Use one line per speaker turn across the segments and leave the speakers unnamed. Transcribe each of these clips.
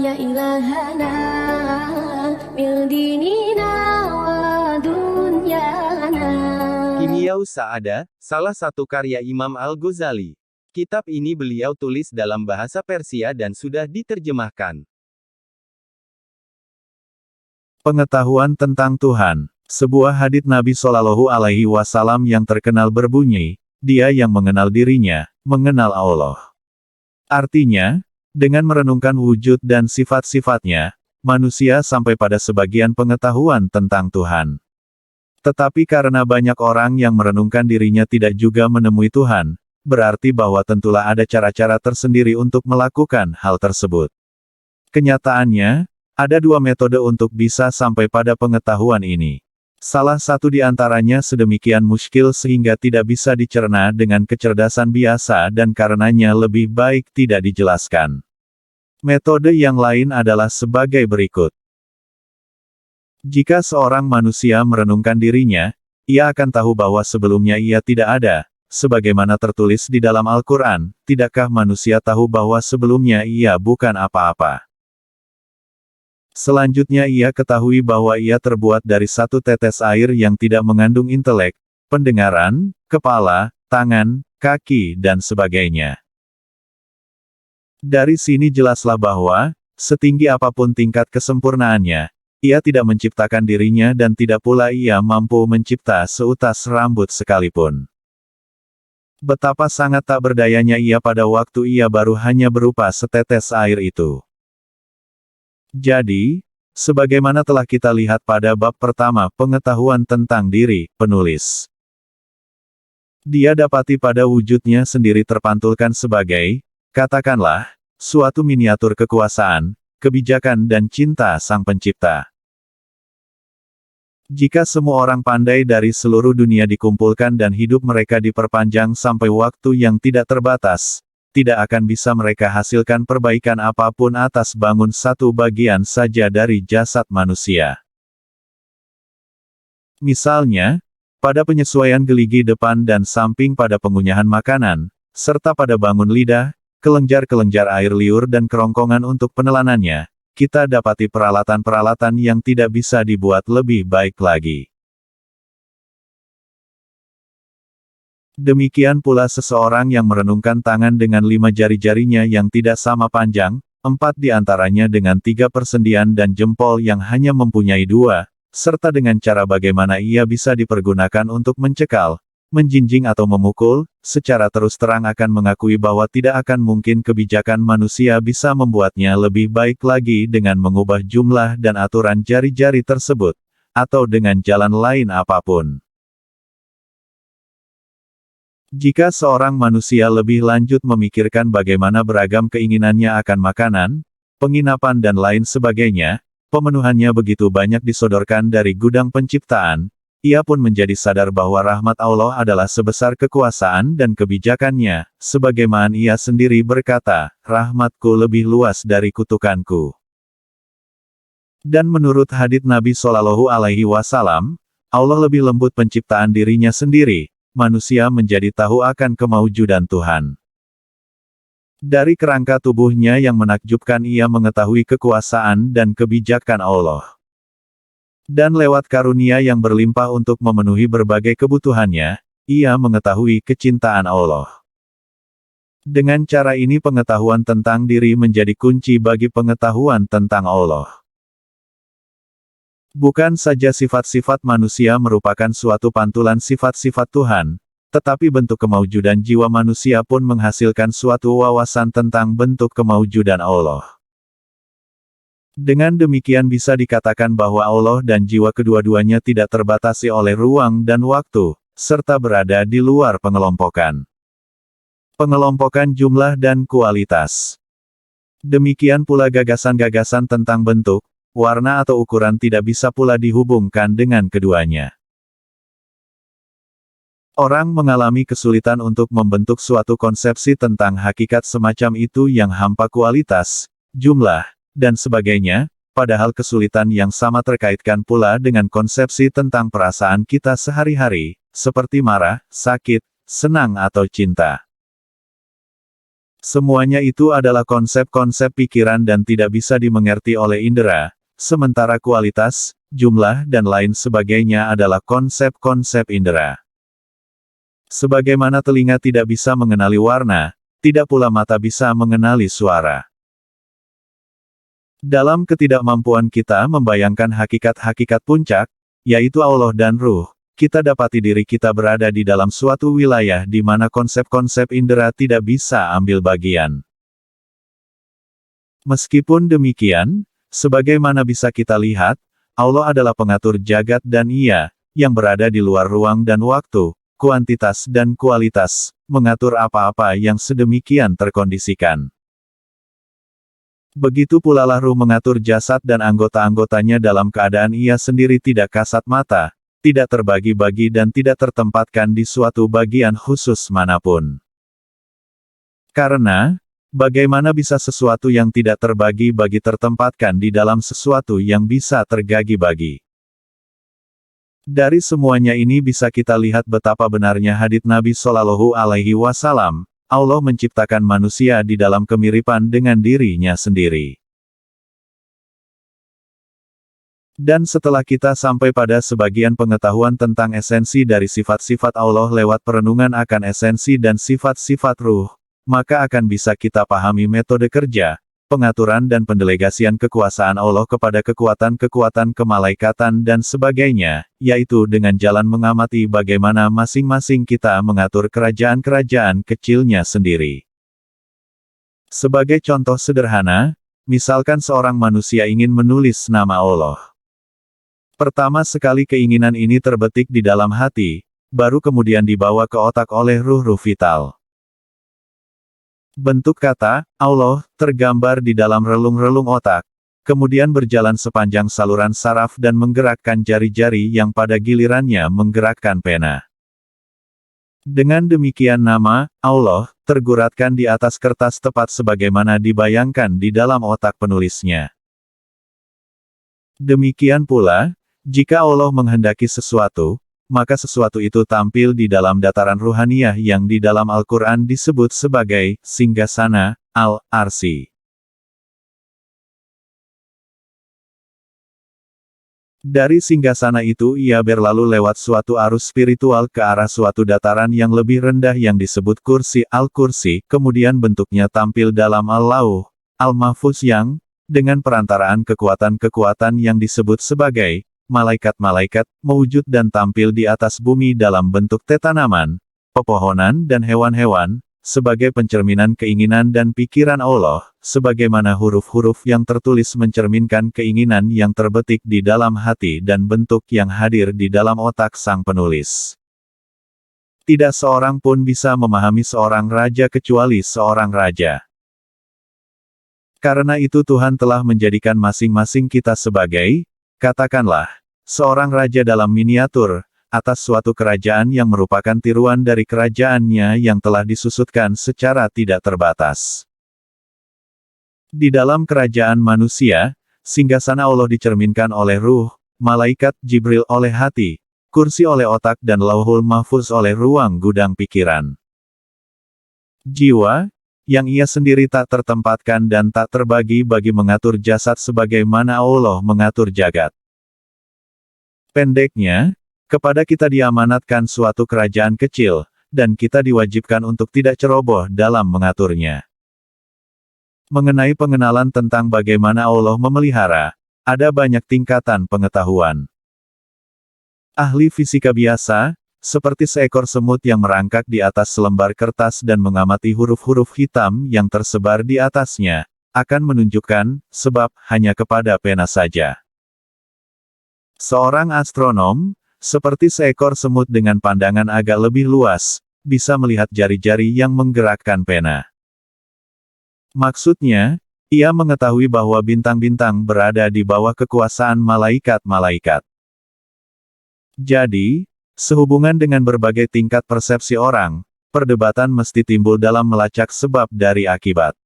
يا إلهنا من ديننا ودنيانا.
Kimiyau Sa'ada, salah satu karya Imam Al-Ghazali. Kitab ini beliau tulis dalam bahasa Persia dan sudah diterjemahkan. Pengetahuan tentang Tuhan. Sebuah hadits Nabi Shallallahu Alaihi Wasallam yang terkenal berbunyi, dia yang mengenal dirinya, mengenal Allah. Artinya, dengan merenungkan wujud dan sifat-sifatnya, manusia sampai pada sebagian pengetahuan tentang Tuhan. Tetapi karena banyak orang yang merenungkan dirinya tidak juga menemui Tuhan, berarti bahwa tentulah ada cara-cara tersendiri untuk melakukan hal tersebut. Kenyataannya, ada dua metode untuk bisa sampai pada pengetahuan ini. Salah satu di antaranya sedemikian muskil sehingga tidak bisa dicerna dengan kecerdasan biasa dan karenanya lebih baik tidak dijelaskan. Metode yang lain adalah sebagai berikut. Jika seorang manusia merenungkan dirinya, ia akan tahu bahwa sebelumnya ia tidak ada, sebagaimana tertulis di dalam Al-Quran, tidakkah manusia tahu bahwa sebelumnya ia bukan apa-apa. Selanjutnya ia ketahui bahwa ia terbuat dari satu tetes air yang tidak mengandung intelek, pendengaran, kepala, tangan, kaki dan sebagainya. Dari sini jelaslah bahwa, setinggi apapun tingkat kesempurnaannya, ia tidak menciptakan dirinya dan tidak pula ia mampu mencipta seutas rambut sekalipun. Betapa sangat tak berdayanya ia pada waktu ia baru hanya berupa setetes air itu. Jadi, sebagaimana telah kita lihat pada bab pertama pengetahuan tentang diri, penulis. Dia dapati pada wujudnya sendiri terpantulkan sebagai, katakanlah, suatu miniatur kekuasaan, kebijakan dan cinta Sang Pencipta. Jika semua orang pandai dari seluruh dunia dikumpulkan dan hidup mereka diperpanjang sampai waktu yang tidak terbatas, tidak akan bisa mereka hasilkan perbaikan apapun atas bangun satu bagian saja dari jasad manusia. Misalnya, pada penyesuaian geligi depan dan samping pada pengunyahan makanan, serta pada bangun lidah, kelenjar-kelenjar air liur dan kerongkongan untuk penelanannya, kita dapati peralatan-peralatan yang tidak bisa dibuat lebih baik lagi. Demikian pula seseorang yang merenungkan tangan dengan 5 jari-jarinya yang tidak sama panjang, 4 di antaranya dengan 3 persendian dan jempol yang hanya mempunyai 2, serta dengan cara bagaimana ia bisa dipergunakan untuk mencekal, menjinjing atau memukul, secara terus terang akan mengakui bahwa tidak akan mungkin kebijakan manusia bisa membuatnya lebih baik lagi dengan mengubah jumlah dan aturan jari-jari tersebut, atau dengan jalan lain apapun. Jika seorang manusia lebih lanjut memikirkan bagaimana beragam keinginannya akan makanan, penginapan dan lain sebagainya, pemenuhannya begitu banyak disodorkan dari gudang penciptaan, ia pun menjadi sadar bahwa rahmat Allah adalah sebesar kekuasaan dan kebijakannya, sebagaimana ia sendiri berkata, rahmatku lebih luas dari kutukanku. Dan menurut hadits Nabi Shallallahu Alaihi Wasallam, Allah lebih lembut penciptaan dirinya sendiri, manusia menjadi tahu akan kemaujudan Tuhan. Dari kerangka tubuhnya yang menakjubkan ia mengetahui kekuasaan dan kebijakan Allah. Dan lewat karunia yang berlimpah untuk memenuhi berbagai kebutuhannya, ia mengetahui kecintaan Allah. Dengan cara ini pengetahuan tentang diri menjadi kunci bagi pengetahuan tentang Allah. Bukan saja sifat-sifat manusia merupakan suatu pantulan sifat-sifat Tuhan, tetapi bentuk kemaujudan jiwa manusia pun menghasilkan suatu wawasan tentang bentuk kemaujudan Allah. Dengan demikian bisa dikatakan bahwa Allah dan jiwa kedua-duanya tidak terbatasi oleh ruang dan waktu, serta berada di luar pengelompokan. Pengelompokan jumlah dan kualitas. Demikian pula gagasan-gagasan tentang bentuk, warna atau ukuran tidak bisa pula dihubungkan dengan keduanya. Orang mengalami kesulitan untuk membentuk suatu konsepsi tentang hakikat semacam itu yang hampa kualitas, jumlah, dan sebagainya, padahal kesulitan yang sama terkaitkan pula dengan konsepsi tentang perasaan kita sehari-hari, seperti marah, sakit, senang atau cinta. Semuanya itu adalah konsep-konsep pikiran dan tidak bisa dimengerti oleh indera, sementara kualitas, jumlah dan lain sebagainya adalah konsep-konsep indera. Sebagaimana telinga tidak bisa mengenali warna, tidak pula mata bisa mengenali suara. Dalam ketidakmampuan kita membayangkan hakikat-hakikat puncak, yaitu Allah dan Ruh, kita dapati diri kita berada di dalam suatu wilayah di mana konsep-konsep indera tidak bisa ambil bagian. Meskipun demikian, sebagaimana bisa kita lihat, Allah adalah pengatur jagat dan Ia, yang berada di luar ruang dan waktu, kuantitas dan kualitas, mengatur apa-apa yang sedemikian terkondisikan. Begitu pula lah Ruh mengatur jasad dan anggota-anggotanya dalam keadaan Ia sendiri tidak kasat mata, tidak terbagi-bagi dan tidak tertempatkan di suatu bagian khusus manapun. Karena, bagaimana bisa sesuatu yang tidak terbagi-bagi tertempatkan di dalam sesuatu yang bisa tergagi-bagi? Dari semuanya ini bisa kita lihat betapa benarnya hadits Nabi Shallallahu Alaihi Wasallam, Allah menciptakan manusia di dalam kemiripan dengan dirinya sendiri. Dan setelah kita sampai pada sebagian pengetahuan tentang esensi dari sifat-sifat Allah lewat perenungan akan esensi dan sifat-sifat Ruh, maka akan bisa kita pahami metode kerja, pengaturan dan pendelegasian kekuasaan Allah kepada kekuatan-kekuatan kemalaikatan dan sebagainya, yaitu dengan jalan mengamati bagaimana masing-masing kita mengatur kerajaan-kerajaan kecilnya sendiri. Sebagai contoh sederhana, misalkan seorang manusia ingin menulis nama Allah. Pertama sekali keinginan ini terbetik di dalam hati, baru kemudian dibawa ke otak oleh ruh-ruh vital. Bentuk kata, Allah, tergambar di dalam relung-relung otak, kemudian berjalan sepanjang saluran saraf dan menggerakkan jari-jari yang pada gilirannya menggerakkan pena. Dengan demikian nama, Allah, terguratkan di atas kertas tepat sebagaimana dibayangkan di dalam otak penulisnya. Demikian pula, jika Allah menghendaki sesuatu, maka sesuatu itu tampil di dalam dataran ruhaniyah yang di dalam Al-Quran disebut sebagai singgasana, al-arsi. Dari singgasana itu ia berlalu lewat suatu arus spiritual ke arah suatu dataran yang lebih rendah yang disebut kursi al-kursi, kemudian bentuknya tampil dalam al-lauh, al-mahfuz yang, dengan perantaraan kekuatan-kekuatan yang disebut sebagai malaikat-malaikat, mewujud dan tampil di atas bumi dalam bentuk tanaman, pepohonan dan hewan-hewan, sebagai pencerminan keinginan dan pikiran Allah, sebagaimana huruf-huruf yang tertulis mencerminkan keinginan yang terbetik di dalam hati dan bentuk yang hadir di dalam otak sang penulis. Tidak seorang pun bisa memahami seorang raja kecuali seorang raja. Karena itu Tuhan telah menjadikan masing-masing kita sebagai, katakanlah, seorang raja dalam miniatur, atas suatu kerajaan yang merupakan tiruan dari kerajaannya yang telah disusutkan secara tidak terbatas. Di dalam kerajaan manusia, singgasana Allah dicerminkan oleh ruh, malaikat Jibril oleh hati, kursi oleh otak dan lauhul mahfuz oleh ruang gudang pikiran. Jiwa, yang ia sendiri tak tertempatkan dan tak terbagi bagi mengatur jasad sebagaimana Allah mengatur jagat. Pendeknya, kepada kita diamanatkan suatu kerajaan kecil, dan kita diwajibkan untuk tidak ceroboh dalam mengaturnya. Mengenai pengenalan tentang bagaimana Allah memelihara, ada banyak tingkatan pengetahuan. Ahli fisika biasa, seperti seekor semut yang merangkak di atas selembar kertas dan mengamati huruf-huruf hitam yang tersebar di atasnya, akan menunjukkan sebab hanya kepada pena saja. Seorang astronom, seperti seekor semut dengan pandangan agak lebih luas, bisa melihat jari-jari yang menggerakkan pena. Maksudnya, ia mengetahui bahwa bintang-bintang berada di bawah kekuasaan malaikat-malaikat. Jadi, sehubungan dengan berbagai tingkat persepsi orang, perdebatan mesti timbul dalam melacak sebab dari akibat.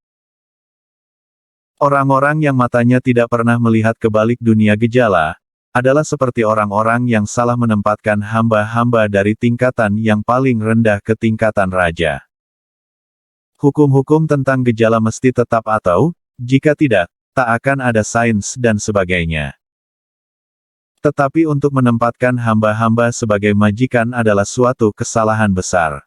Orang-orang yang matanya tidak pernah melihat ke balik dunia gejala, adalah seperti orang-orang yang salah menempatkan hamba-hamba dari tingkatan yang paling rendah ke tingkatan raja. Hukum-hukum tentang gejala mesti tetap atau, jika tidak, tak akan ada sains dan sebagainya. Tetapi untuk menempatkan hamba-hamba sebagai majikan adalah suatu kesalahan besar.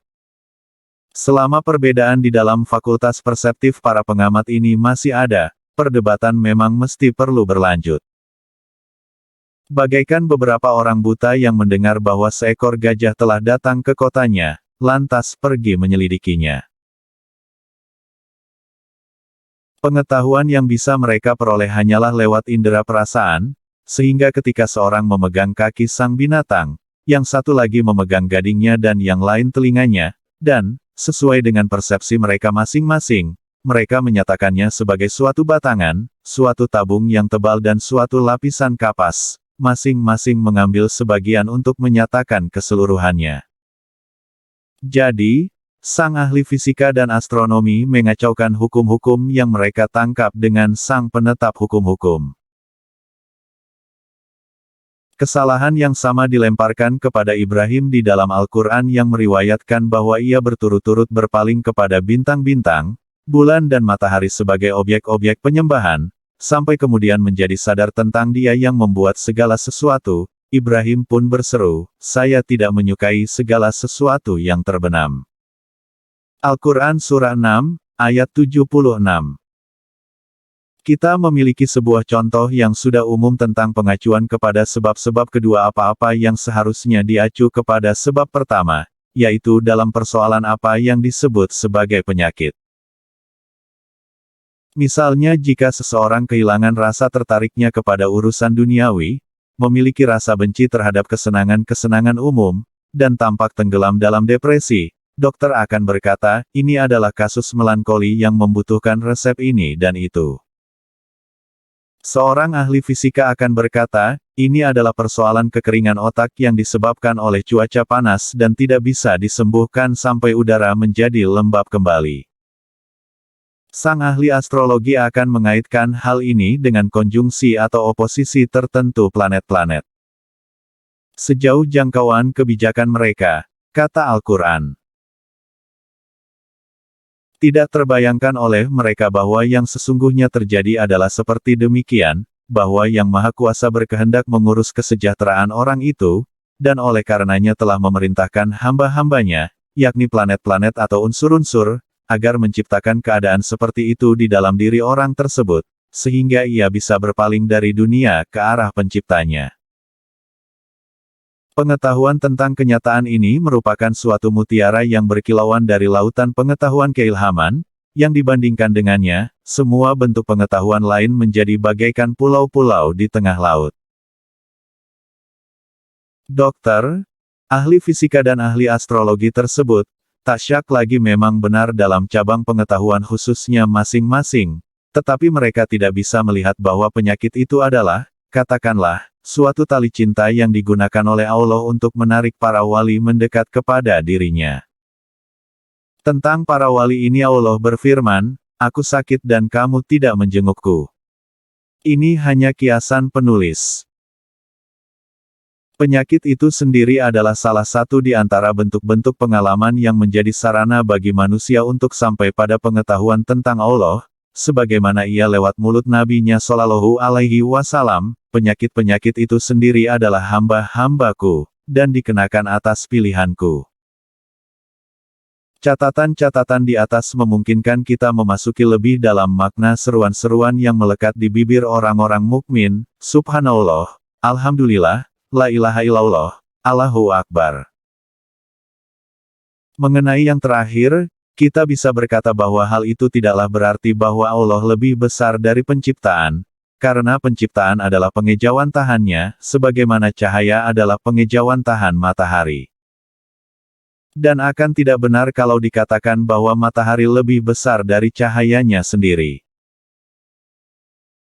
Selama perbedaan di dalam fakultas perseptif para pengamat ini masih ada, perdebatan memang mesti perlu berlanjut. Bagaikan beberapa orang buta yang mendengar bahwa seekor gajah telah datang ke kotanya, lantas pergi menyelidikinya. Pengetahuan yang bisa mereka peroleh hanyalah lewat indera perasaan, sehingga ketika seorang memegang kaki sang binatang, yang satu lagi memegang gadingnya dan yang lain telinganya, dan, sesuai dengan persepsi mereka masing-masing, mereka menyatakannya sebagai suatu batangan, suatu tabung yang tebal dan suatu lapisan kapas, masing-masing mengambil sebagian untuk menyatakan keseluruhannya. Jadi, sang ahli fisika dan astronomi mengacaukan hukum-hukum yang mereka tangkap dengan sang penetap hukum-hukum. Kesalahan yang sama dilemparkan kepada Ibrahim di dalam Al-Quran yang meriwayatkan bahwa ia berturut-turut berpaling kepada bintang-bintang, bulan dan matahari sebagai objek-objek penyembahan, sampai kemudian menjadi sadar tentang Dia yang membuat segala sesuatu. Ibrahim pun berseru, "Saya tidak menyukai segala sesuatu yang terbenam." Al-Quran Surah 6, ayat 76. Kita memiliki sebuah contoh yang sudah umum tentang pengacuan kepada sebab-sebab kedua apa-apa yang seharusnya diacu kepada sebab pertama, yaitu dalam persoalan apa yang disebut sebagai penyakit. Misalnya jika seseorang kehilangan rasa tertariknya kepada urusan duniawi, memiliki rasa benci terhadap kesenangan-kesenangan umum, dan tampak tenggelam dalam depresi, dokter akan berkata, ini adalah kasus melankoli yang membutuhkan resep ini dan itu. Seorang ahli fisika akan berkata, ini adalah persoalan kekeringan otak yang disebabkan oleh cuaca panas dan tidak bisa disembuhkan sampai udara menjadi lembab kembali. Sang ahli astrologi akan mengaitkan hal ini dengan konjungsi atau oposisi tertentu planet-planet. Sejauh jangkauan kebijakan mereka, kata Al-Quran. Tidak terbayangkan oleh mereka bahwa yang sesungguhnya terjadi adalah seperti demikian, bahwa Yang Maha Kuasa berkehendak mengurus kesejahteraan orang itu, dan oleh karenanya telah memerintahkan hamba-hambanya, yakni planet-planet atau unsur-unsur, agar menciptakan keadaan seperti itu di dalam diri orang tersebut, sehingga ia bisa berpaling dari dunia ke arah penciptanya. Pengetahuan tentang kenyataan ini merupakan suatu mutiara yang berkilauan dari lautan pengetahuan keilhaman, yang dibandingkan dengannya, semua bentuk pengetahuan lain menjadi bagaikan pulau-pulau di tengah laut. Dokter, ahli fisika dan ahli astrologi tersebut, tak syak lagi memang benar dalam cabang pengetahuan khususnya masing-masing, tetapi mereka tidak bisa melihat bahwa penyakit itu adalah, katakanlah, suatu tali cinta yang digunakan oleh Allah untuk menarik para wali mendekat kepada dirinya. Tentang para wali ini Allah berfirman, "Aku sakit dan kamu tidak menjengukku." Ini hanya kiasan penulis. Penyakit itu sendiri adalah salah satu di antara bentuk-bentuk pengalaman yang menjadi sarana bagi manusia untuk sampai pada pengetahuan tentang Allah, sebagaimana ia lewat mulut Nabi-Nya Shallallahu Alaihi Wasallam, penyakit-penyakit itu sendiri adalah hamba-hambaku, dan dikenakan atas pilihanku. Catatan-catatan di atas memungkinkan kita memasuki lebih dalam makna seruan-seruan yang melekat di bibir orang-orang mukmin, Subhanallah, Alhamdulillah, La ilaha illallah, Allahu Akbar. Mengenai yang terakhir, kita bisa berkata bahwa hal itu tidaklah berarti bahwa Allah lebih besar dari penciptaan, karena penciptaan adalah pengejauhan tahannya, sebagaimana cahaya adalah pengejauhan tahan matahari. Dan akan tidak benar kalau dikatakan bahwa matahari lebih besar dari cahayanya sendiri.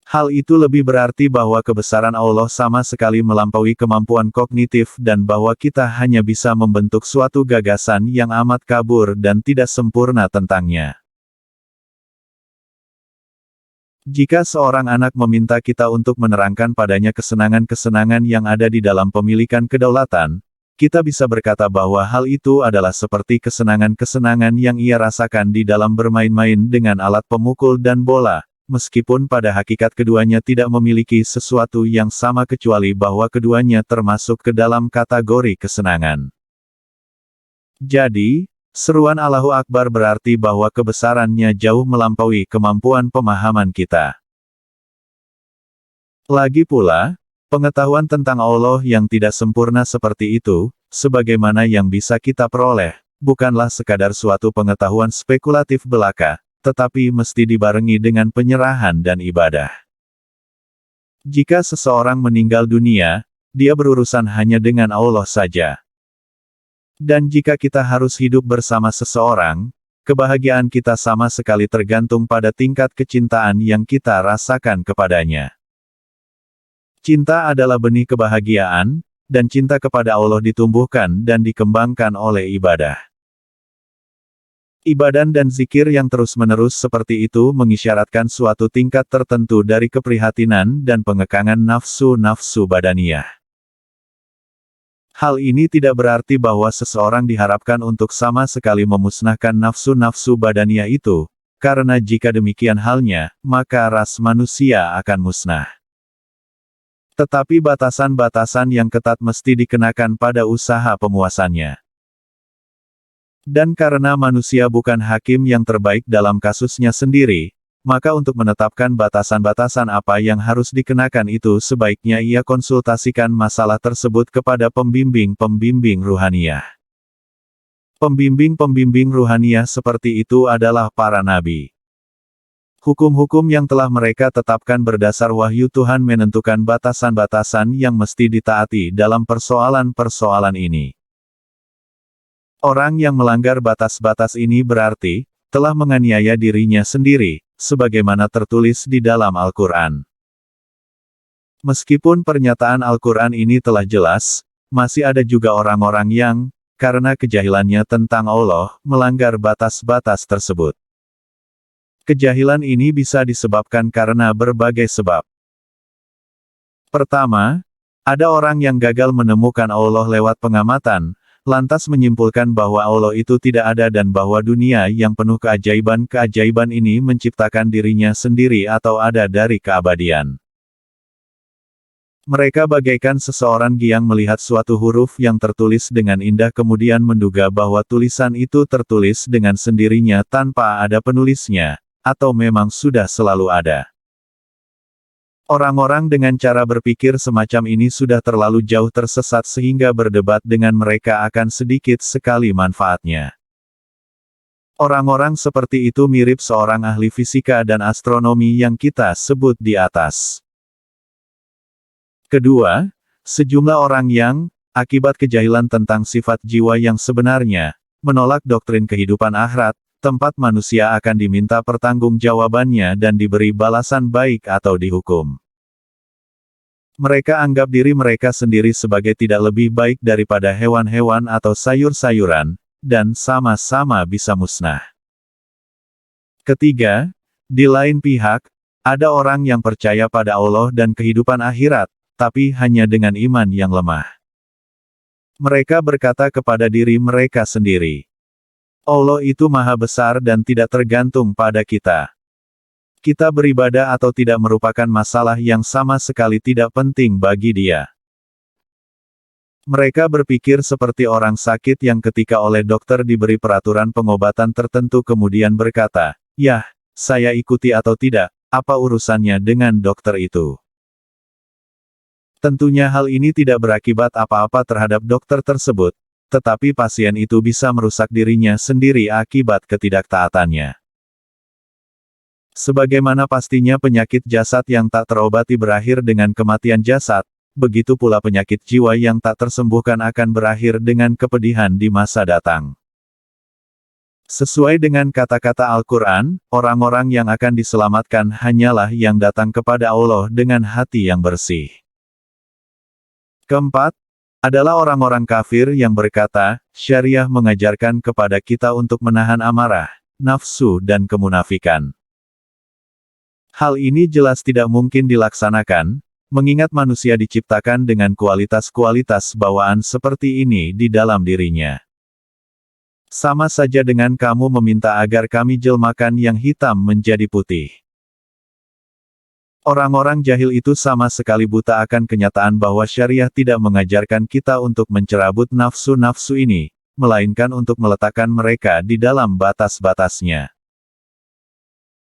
Hal itu lebih berarti bahwa kebesaran Allah sama sekali melampaui kemampuan kognitif dan bahwa kita hanya bisa membentuk suatu gagasan yang amat kabur dan tidak sempurna tentangnya. Jika seorang anak meminta kita untuk menerangkan padanya kesenangan-kesenangan yang ada di dalam pemilikan kedaulatan, kita bisa berkata bahwa hal itu adalah seperti kesenangan-kesenangan yang ia rasakan di dalam bermain-main dengan alat pemukul dan bola, meskipun pada hakikat keduanya tidak memiliki sesuatu yang sama kecuali bahwa keduanya termasuk ke dalam kategori kesenangan. Jadi, seruan Allahu Akbar berarti bahwa kebesarannya jauh melampaui kemampuan pemahaman kita. Lagi pula, pengetahuan tentang Allah yang tidak sempurna seperti itu, sebagaimana yang bisa kita peroleh, bukanlah sekadar suatu pengetahuan spekulatif belaka, tetapi mesti dibarengi dengan penyerahan dan ibadah. Jika seseorang meninggal dunia, dia berurusan hanya dengan Allah saja. Dan jika kita harus hidup bersama seseorang, kebahagiaan kita sama sekali tergantung pada tingkat kecintaan yang kita rasakan kepadanya. Cinta adalah benih kebahagiaan, dan cinta kepada Allah ditumbuhkan dan dikembangkan oleh ibadah. Ibadah dan zikir yang terus-menerus seperti itu mengisyaratkan suatu tingkat tertentu dari keprihatinan dan pengekangan nafsu-nafsu badaniyah. Hal ini tidak berarti bahwa seseorang diharapkan untuk sama sekali memusnahkan nafsu-nafsu badaniyah itu, karena jika demikian halnya, maka ras manusia akan musnah. Tetapi batasan-batasan yang ketat mesti dikenakan pada usaha pemuasannya. Dan karena manusia bukan hakim yang terbaik dalam kasusnya sendiri, maka untuk menetapkan batasan-batasan apa yang harus dikenakan itu sebaiknya ia konsultasikan masalah tersebut kepada pembimbing-pembimbing ruhaniyah. Pembimbing-pembimbing ruhaniyah seperti itu adalah para nabi. Hukum-hukum yang telah mereka tetapkan berdasar wahyu Tuhan menentukan batasan-batasan yang mesti ditaati dalam persoalan-persoalan ini. Orang yang melanggar batas-batas ini berarti telah menganiaya dirinya sendiri, sebagaimana tertulis di dalam Al-Quran. Meskipun pernyataan Al-Quran ini telah jelas, masih ada juga orang-orang yang, karena kejahilannya tentang Allah, melanggar batas-batas tersebut. Kejahilan ini bisa disebabkan karena berbagai sebab. Pertama, ada orang yang gagal menemukan Allah lewat pengamatan, lantas menyimpulkan bahwa Allah itu tidak ada dan bahwa dunia yang penuh keajaiban-keajaiban ini menciptakan dirinya sendiri atau ada dari keabadian. Mereka bagaikan seseorang yang melihat suatu huruf yang tertulis dengan indah kemudian menduga bahwa tulisan itu tertulis dengan sendirinya tanpa ada penulisnya, atau memang sudah selalu ada. Orang-orang dengan cara berpikir semacam ini sudah terlalu jauh tersesat sehingga berdebat dengan mereka akan sedikit sekali manfaatnya. Orang-orang seperti itu mirip seorang ahli fisika dan astronomi yang kita sebut di atas. Kedua, sejumlah orang yang, akibat kejahilan tentang sifat jiwa yang sebenarnya, menolak doktrin kehidupan akhirat, tempat manusia akan diminta pertanggungjawabannya dan diberi balasan baik atau dihukum. Mereka anggap diri mereka sendiri sebagai tidak lebih baik daripada hewan-hewan atau sayur-sayuran, dan sama-sama bisa musnah. Ketiga, di lain pihak, ada orang yang percaya pada Allah dan kehidupan akhirat, tapi hanya dengan iman yang lemah. Mereka berkata kepada diri mereka sendiri, Allah itu maha besar dan tidak tergantung pada kita. Kita beribadah atau tidak merupakan masalah yang sama sekali tidak penting bagi dia. Mereka berpikir seperti orang sakit yang ketika oleh dokter diberi peraturan pengobatan tertentu kemudian berkata, "Yah, saya ikuti atau tidak, apa urusannya dengan dokter itu?" Tentunya hal ini tidak berakibat apa-apa terhadap dokter tersebut, tetapi pasien itu bisa merusak dirinya sendiri akibat ketidaktaatannya. Sebagaimana pastinya penyakit jasad yang tak terobati berakhir dengan kematian jasad, begitu pula penyakit jiwa yang tak tersembuhkan akan berakhir dengan kepedihan di masa datang. Sesuai dengan kata-kata Al-Quran, orang-orang yang akan diselamatkan hanyalah yang datang kepada Allah dengan hati yang bersih. Keempat, adalah orang-orang kafir yang berkata, syariah mengajarkan kepada kita untuk menahan amarah, nafsu dan kemunafikan. Hal ini jelas tidak mungkin dilaksanakan, mengingat manusia diciptakan dengan kualitas-kualitas bawaan seperti ini di dalam dirinya. Sama saja dengan kamu meminta agar kami jelmakan yang hitam menjadi putih. Orang-orang jahil itu sama sekali buta akan kenyataan bahwa syariah tidak mengajarkan kita untuk mencerabut nafsu-nafsu ini, melainkan untuk meletakkan mereka di dalam batas-batasnya.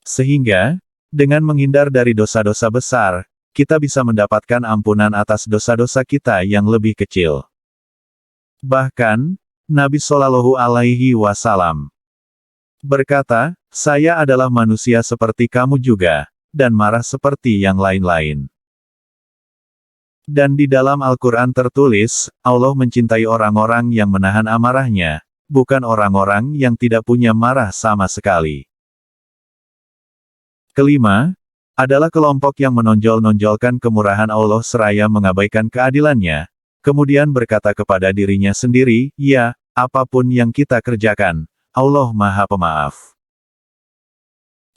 Sehingga, dengan menghindar dari dosa-dosa besar, kita bisa mendapatkan ampunan atas dosa-dosa kita yang lebih kecil. Bahkan, Nabi Shallallahu Alaihi Wasallam berkata, "Saya adalah manusia seperti kamu juga, dan marah seperti yang lain-lain." Dan di dalam Al-Quran tertulis, Allah mencintai orang-orang yang menahan amarahnya, bukan orang-orang yang tidak punya marah sama sekali. Kelima, adalah kelompok yang menonjol-nonjolkan kemurahan Allah seraya mengabaikan keadilannya, kemudian berkata kepada dirinya sendiri, "Ya, apapun yang kita kerjakan, Allah Maha Pemaaf."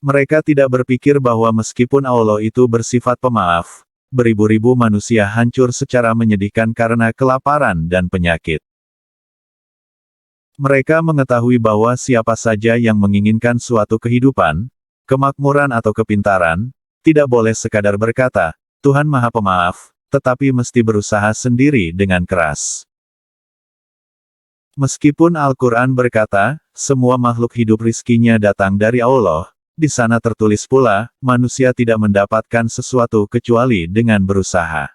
Mereka tidak berpikir bahwa meskipun Allah itu bersifat pemaaf, beribu-ribu manusia hancur secara menyedihkan karena kelaparan dan penyakit. Mereka mengetahui bahwa siapa saja yang menginginkan suatu kehidupan, kemakmuran atau kepintaran, tidak boleh sekadar berkata, "Tuhan Maha Pemaaf," tetapi mesti berusaha sendiri dengan keras. Meskipun Al-Quran berkata, semua makhluk hidup rizkinya datang dari Allah, di sana tertulis pula, manusia tidak mendapatkan sesuatu kecuali dengan berusaha.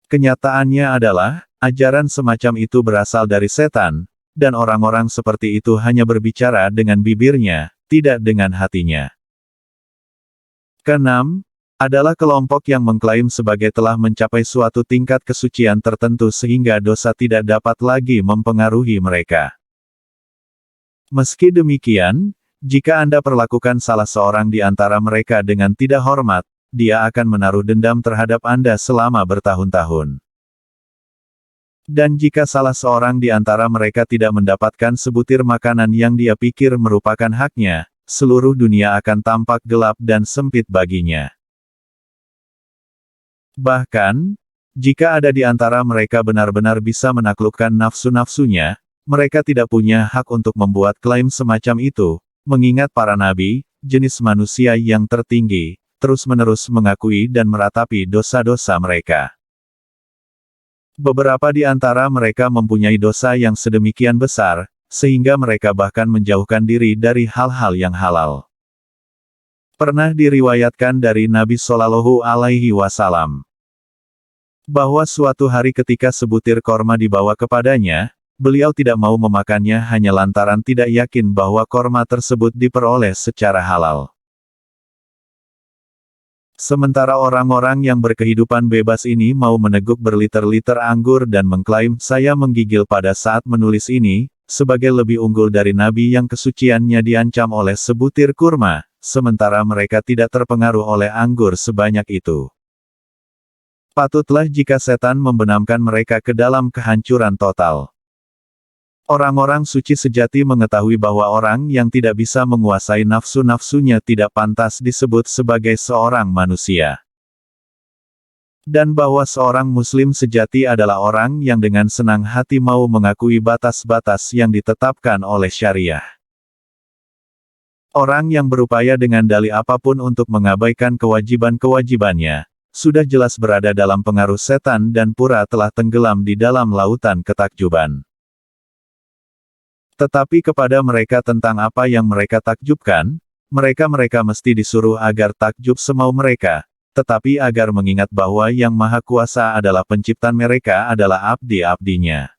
Kenyataannya adalah, ajaran semacam itu berasal dari setan, dan orang-orang seperti itu hanya berbicara dengan bibirnya, tidak dengan hatinya. Keenam, adalah kelompok yang mengklaim sebagai telah mencapai suatu tingkat kesucian tertentu sehingga dosa tidak dapat lagi mempengaruhi mereka. Meski demikian, jika Anda perlakukan salah seorang di antara mereka dengan tidak hormat, dia akan menaruh dendam terhadap Anda selama bertahun-tahun. Dan jika salah seorang di antara mereka tidak mendapatkan sebutir makanan yang dia pikir merupakan haknya, seluruh dunia akan tampak gelap dan sempit baginya. Bahkan, jika ada di antara mereka benar-benar bisa menaklukkan nafsu-nafsunya, mereka tidak punya hak untuk membuat klaim semacam itu, mengingat para nabi, jenis manusia yang tertinggi, terus-menerus mengakui dan meratapi dosa-dosa mereka. Beberapa di antara mereka mempunyai dosa yang sedemikian besar, sehingga mereka bahkan menjauhkan diri dari hal-hal yang halal. Pernah diriwayatkan dari Nabi Shallallahu Alaihi Wasallam bahwa suatu hari ketika sebutir korma dibawa kepadanya, beliau tidak mau memakannya hanya lantaran tidak yakin bahwa korma tersebut diperoleh secara halal. Sementara orang-orang yang berkehidupan bebas ini mau meneguk berliter-liter anggur dan mengklaim, "Saya menggigil pada saat menulis ini," sebagai lebih unggul dari nabi yang kesuciannya diancam oleh sebutir kurma, sementara mereka tidak terpengaruh oleh anggur sebanyak itu. Patutlah jika setan membenamkan mereka ke dalam kehancuran total. Orang-orang suci sejati mengetahui bahwa orang yang tidak bisa menguasai nafsu-nafsunya tidak pantas disebut sebagai seorang manusia. Dan bahwa seorang muslim sejati adalah orang yang dengan senang hati mau mengakui batas-batas yang ditetapkan oleh syariah. Orang yang berupaya dengan dalih apapun untuk mengabaikan kewajiban-kewajibannya, sudah jelas berada dalam pengaruh setan dan pura telah tenggelam di dalam lautan ketakjuban. Tetapi kepada mereka tentang apa yang mereka takjubkan, mereka mesti disuruh agar takjub semau mereka, tetapi agar mengingat bahwa Yang Maha Kuasa adalah pencipta mereka adalah abdi-abdinya.